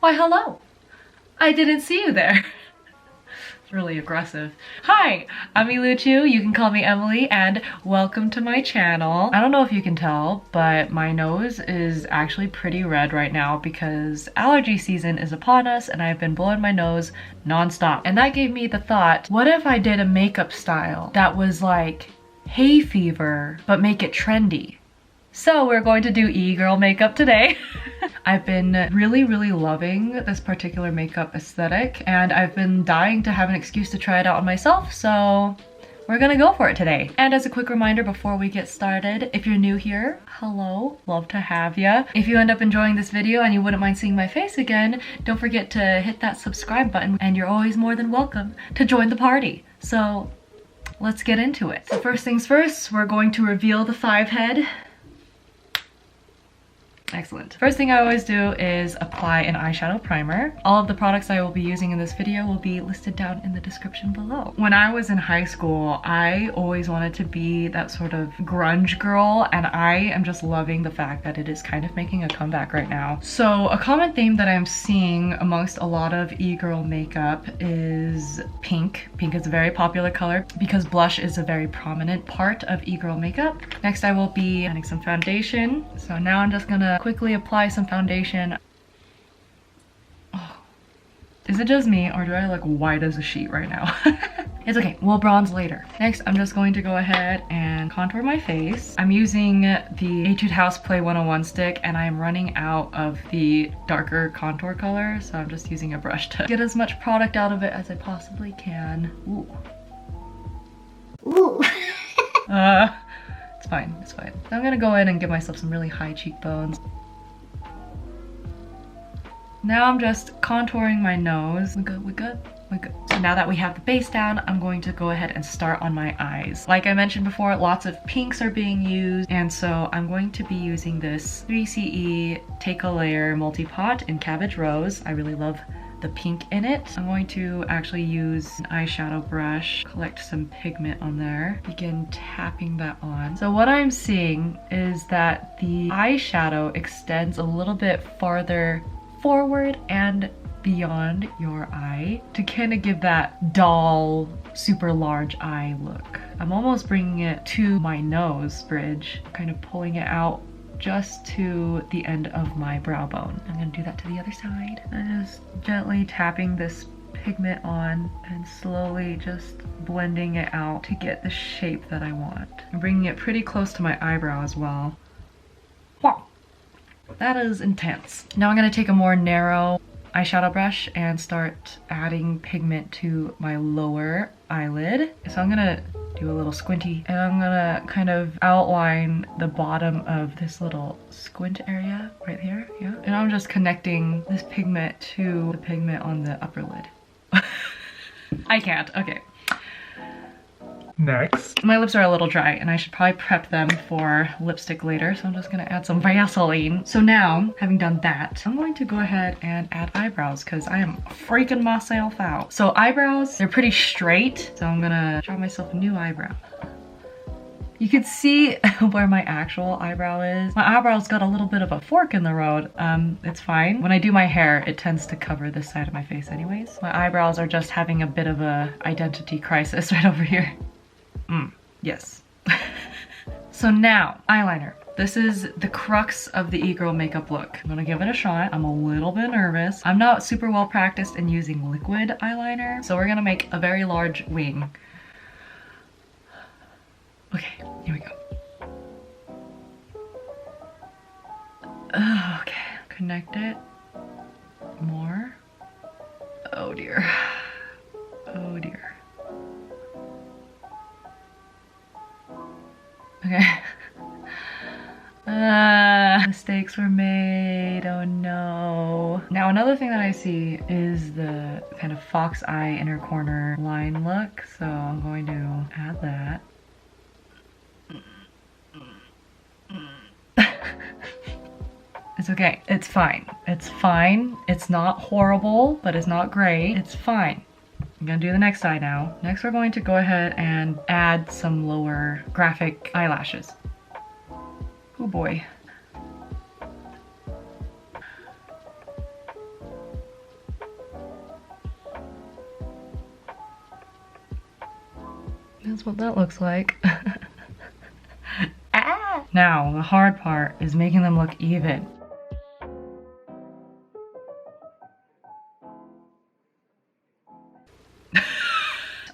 Why, hello. I didn't see you there. It's really aggressive. Hi, I'm Luxe. You can call me Emily, and welcome to my channel. I don't know if you can tell, but my nose is actually pretty red right now because allergy season is upon us and I've been blowing my nose nonstop. And that gave me the thought, what if I did a makeup style that was like hay fever, but make it trendy? So we're going to do e-girl makeup today. I've been really loving this particular makeup aesthetic, and I've been dying to have an excuse to try it out on myself, so we're gonna go for it today. And as a quick reminder before we get started, if you're new here, hello, love to have ya. If you end up enjoying this video and you wouldn't mind seeing my face again, don't forget to hit that subscribe button, and you're always more than welcome to join the party. So let's get into it. So first things first, we're going to reveal the 5-head. Excellent. First thing I always do is apply an eyeshadow primer. All of the products I will be using in this video will be listed down in the description below. When I was in high school, I always wanted to be that sort of grunge girl, and I am just loving the fact that it is kind of making a comeback right now. So a common theme that I'm seeing amongst a lot of e-girl makeup is pink. Pink is a very popular color because blush is a very prominent part of e-girl makeup. Next I will be adding some foundation. So now I'm just gonna quickly apply some foundation. Oh, is it just me or do I look white as a sheet right now? It's okay, we'll bronze later. Next, I'm just going to go ahead and contour my face. I'm using the Etude House Play 101 stick and I'm running out of the darker contour color, so I'm just using a brush to get as much product out of it as I possibly can. Ooh. Ooh. It's fine, it's fine. I'm gonna go in and give myself some really high cheekbones. Now I'm just contouring my nose. We good, we good, we good. So now that we have the base down, I'm going to go ahead and start on my eyes. Like I mentioned before, lots of pinks are being used, and so I'm going to be using this 3CE Take a Layer MultiPot in Cabbage Rose. I really love the pink in it. I'm going to actually use an eyeshadow brush, collect some pigment on there, begin tapping that on. So what I'm seeing is that the eyeshadow extends a little bit farther forward and beyond your eye to kind of give that doll, super large eye look. I'm almost bringing it to my nose bridge, kind of pulling it out just to the end of my brow bone. I'm gonna do that to the other side. I'm just gently tapping this pigment on and slowly just blending it out to get the shape that I want. I'm bringing it pretty close to my eyebrow as well. Wow, that is intense. Now I'm gonna take a more narrow eyeshadow brush and start adding pigment to my lower eyelid. So I'm gonna do a little squinty, and I'm gonna kind of outline the bottom of this little squint area right here, yeah. And I'm just connecting this pigment to the pigment on the upper lid. I can't, okay. Next. My lips are a little dry and I should probably prep them for lipstick later, so I'm just gonna add some Vaseline. So now, having done that, I'm going to go ahead and add eyebrows because I am freaking myself out. So eyebrows, they're pretty straight, so I'm gonna draw myself a new eyebrow. You can see where my actual eyebrow is. My eyebrow's got a little bit of a fork in the road. It's fine. When I do my hair, it tends to cover this side of my face anyways. My eyebrows are just having a bit of a identity crisis right over here. Yes. So now, eyeliner. This is the crux of the e-girl makeup look. I'm gonna give it a shot. I'm a little bit nervous. I'm not super well practiced in using liquid eyeliner, so we're gonna make a very large wing. Okay, here we go. Okay, connect it more. Oh dear. Oh dear. Okay. Mistakes were made. Oh no. Now another thing that I see is the kind of fox eye inner corner line look, so I'm going to add that. It's okay. It's fine. It's fine. It's not horrible, but it's not great. It's fine. I'm gonna do the next eye now. Next, we're going to go ahead and add some lower graphic eyelashes. Oh boy. That's what that looks like. Ah! Now, the hard part is making them look even.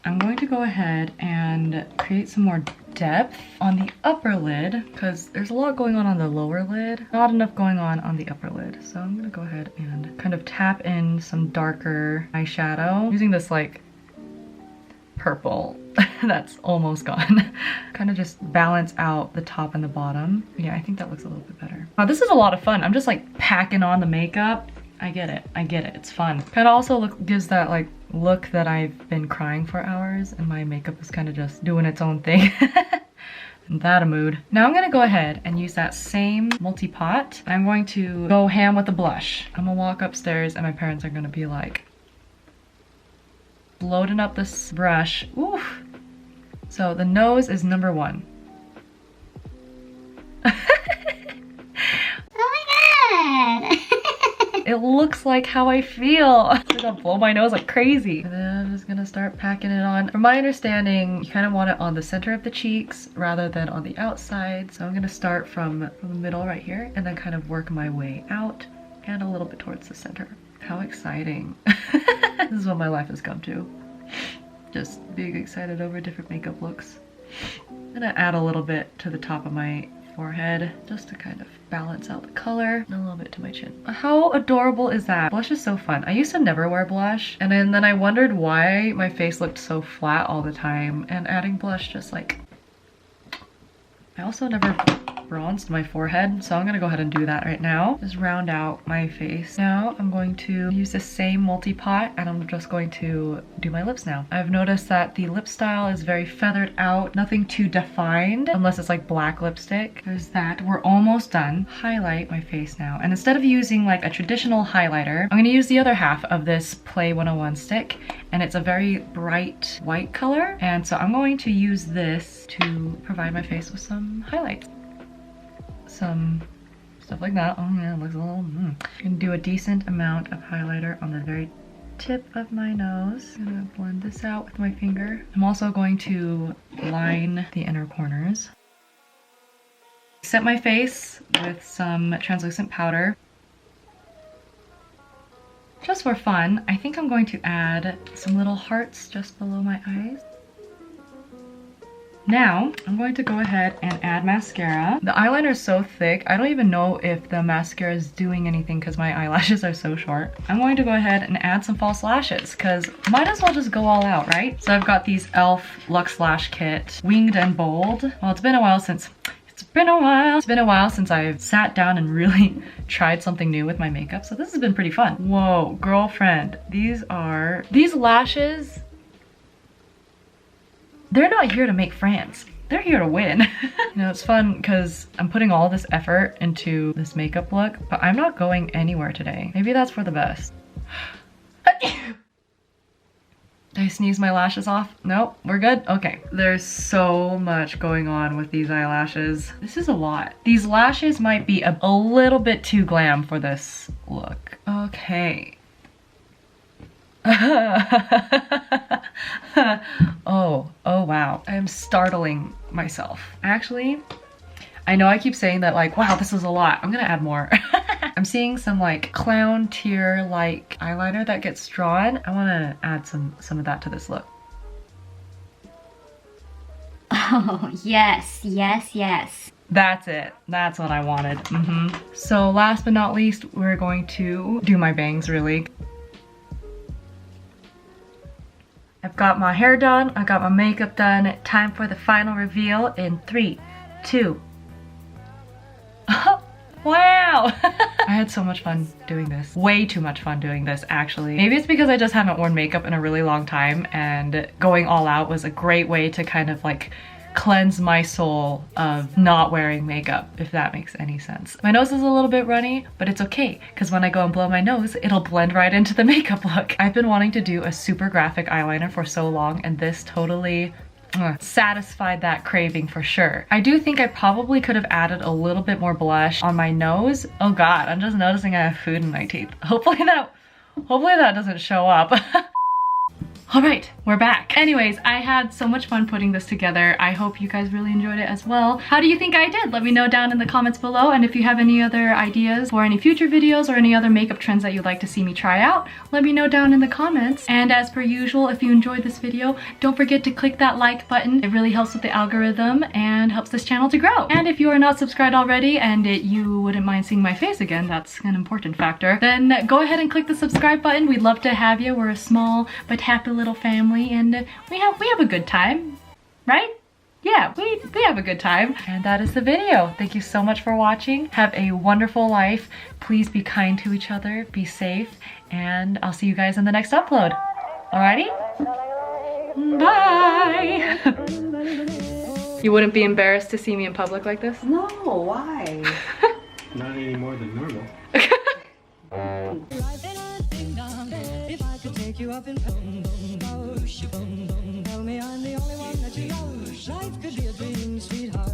I'm going to go ahead and create some more depth on the upper lid because there's a lot going on the lower lid, not enough going on the upper lid. So I'm gonna go ahead and kind of tap in some darker eyeshadow using this like purple that's almost gone. Kind of just balance out the top and the bottom. Yeah, I think that looks a little bit better. Wow, this is a lot of fun. I'm just like packing on the makeup. I get it, it's fun. Kind of also gives that like look that I've been crying for hours and my makeup is kind of just doing its own thing. That a mood. Now I'm gonna go ahead and use that same MultiPot. I'm going to go ham with the blush. I'm gonna walk upstairs and my parents are gonna be like, loading up this brush. Oof. So the nose is number 1. Oh my god! It looks like how I feel. I'm gonna blow my nose like crazy. And then I'm just gonna start packing it on. From my understanding, you kind of want it on the center of the cheeks rather than on the outside. So I'm gonna start from the middle right here and then kind of work my way out and a little bit towards the center. How exciting. This is what my life has come to. Just being excited over different makeup looks. I'm gonna add a little bit to the top of my forehead just to kind of balance out the color and a little bit to my chin. How adorable is that? Blush is so fun. I used to never wear blush and then I wondered why my face looked so flat all the time, and adding blush just like... I also never bronzed my forehead, so I'm gonna go ahead and do that right now. Just round out my face. Now I'm going to use the same MultiPot and I'm just going to do my lips now. I've noticed that the lip style is very feathered out, nothing too defined unless it's like black lipstick. There's that. We're almost done. Highlight my face now, and instead of using like a traditional highlighter, I'm gonna use the other half of this Play 101 stick, and it's a very bright white color, and so I'm going to use this to provide my face with some highlights. Some stuff like that. Oh yeah, it looks a little... I'm gonna do a decent amount of highlighter on the very tip of my nose. I'm gonna blend this out with my finger. I'm also going to line the inner corners. Set my face with some translucent powder. Just for fun, I think I'm going to add some little hearts just below my eyes. Now, I'm going to go ahead and add mascara. The eyeliner is so thick, I don't even know if the mascara is doing anything because my eyelashes are so short. I'm going to go ahead and add some false lashes because might as well just go all out, right? So I've got these e.l.f. Luxe Lash Kit, Winged and Bold. Well, it's been a while since I've sat down and really tried something new with my makeup, so this has been pretty fun. Whoa, girlfriend, these lashes, they're not here to make friends. They're here to win. You know, it's fun because I'm putting all this effort into this makeup look, but I'm not going anywhere today. Maybe that's for the best. Did I sneeze my lashes off? Nope, we're good? Okay. There's so much going on with these eyelashes. This is a lot. These lashes might be a little bit too glam for this look. Okay. Oh wow. I am startling myself. Actually, I know I keep saying that like, wow, this is a lot. I'm gonna add more. I'm seeing some like clown tear like eyeliner that gets drawn. I wanna add some of that to this look. Oh, yes, yes, yes. That's it. That's what I wanted. So last but not least, we're going to do my bangs really. I've got my hair done, I got my makeup done. Time for the final reveal in 3, 2. Wow! I had so much fun doing this. Way too much fun doing this, actually. Maybe it's because I just haven't worn makeup in a really long time, and going all out was a great way to kind of like cleanse my soul of not wearing makeup, if that makes any sense. My nose is a little bit runny, but it's okay, because when I go and blow my nose, it'll blend right into the makeup look. I've been wanting to do a super graphic eyeliner for so long, and this totally satisfied that craving for sure. I do think I probably could have added a little bit more blush on my nose. Oh god, I'm just noticing I have food in my teeth. Hopefully that doesn't show up. All right, we're back. Anyways, I had so much fun putting this together. I hope you guys really enjoyed it as well. How do you think I did? Let me know down in the comments below. And if you have any other ideas for any future videos or any other makeup trends that you'd like to see me try out, let me know down in the comments. And as per usual, if you enjoyed this video, don't forget to click that like button. It really helps with the algorithm and helps this channel to grow. And if you are not subscribed already and you wouldn't mind seeing my face again, that's an important factor, then go ahead and click the subscribe button. We'd love to have you. We're a small but happy little family, and we have a good time, right? Yeah, we have a good time. And that is the video. Thank you so much for watching. Have a wonderful life. Please be kind to each other, be safe, and I'll see you guys in the next upload. Alrighty? Bye! You wouldn't be embarrassed to see me in public like this? No, why? Not any more than normal. If I could take you up in tell me I'm the only one.